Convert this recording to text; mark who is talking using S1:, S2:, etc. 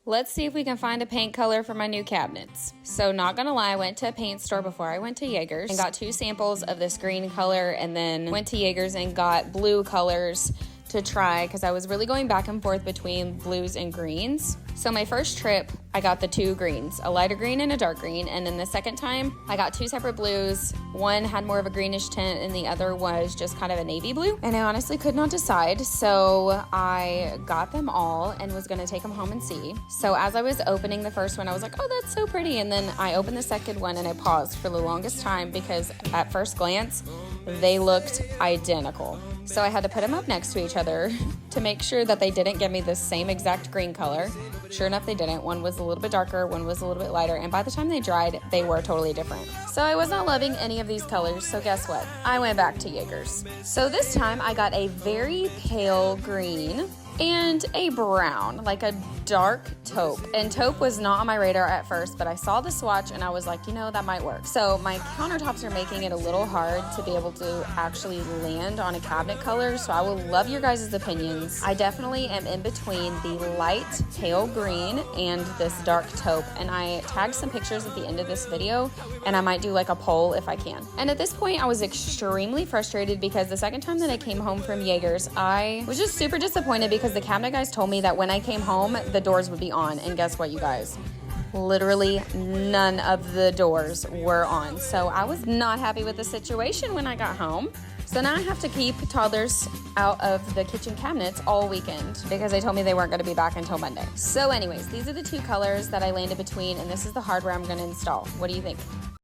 S1: Let's see if we can find a paint color for my new cabinets. So not gonna lie, I went to a paint store before I went to Jaegers and got 2 samples of this green color, and then went to Jaegers and got blue colors to try because I was really going back and forth between blues and greens. So my first trip, I got the 2 greens, a lighter green and a dark green. And then the second time, I got 2 separate blues. One had more of a greenish tint and the other was just kind of a navy blue. And I honestly could not decide. So I got them all and was gonna take them home and see. So as I was opening the first one, I was like, oh, that's so pretty. And then I opened the second one and I paused for the longest time because at first glance, they looked identical. So I had to put them up next to each other to make sure that they didn't give me the same exact green color. Sure enough, they didn't. One was a little bit darker, one was a little bit lighter, and by the time they dried, they were totally different. So I was not loving any of these colors, so guess what? I went back to Jaegers. So this time I got a very pale green and a brown, like a dark taupe. And taupe was not on my radar at first, but I saw the swatch and I was like, you know, that might work. So my countertops are making it a little hard to be able to actually land on a cabinet color, so I will love your guys' opinions. I definitely am in between the light pale green and this dark taupe, and I tagged some pictures at the end of this video, and I might do like a poll if I can. And at this point, I was extremely frustrated because the second time that I came home from Jaegers, I was just super disappointed because the cabinet guys told me that when I came home, the doors would be on. And guess what, you guys? Literally none of the doors were on. So I was not happy with the situation when I got home. So now I have to keep toddlers out of the kitchen cabinets all weekend because they told me they weren't going to be back until Monday. So anyways, these are the 2 colors that I landed between, and this is the hardware I'm going to install. What do you think?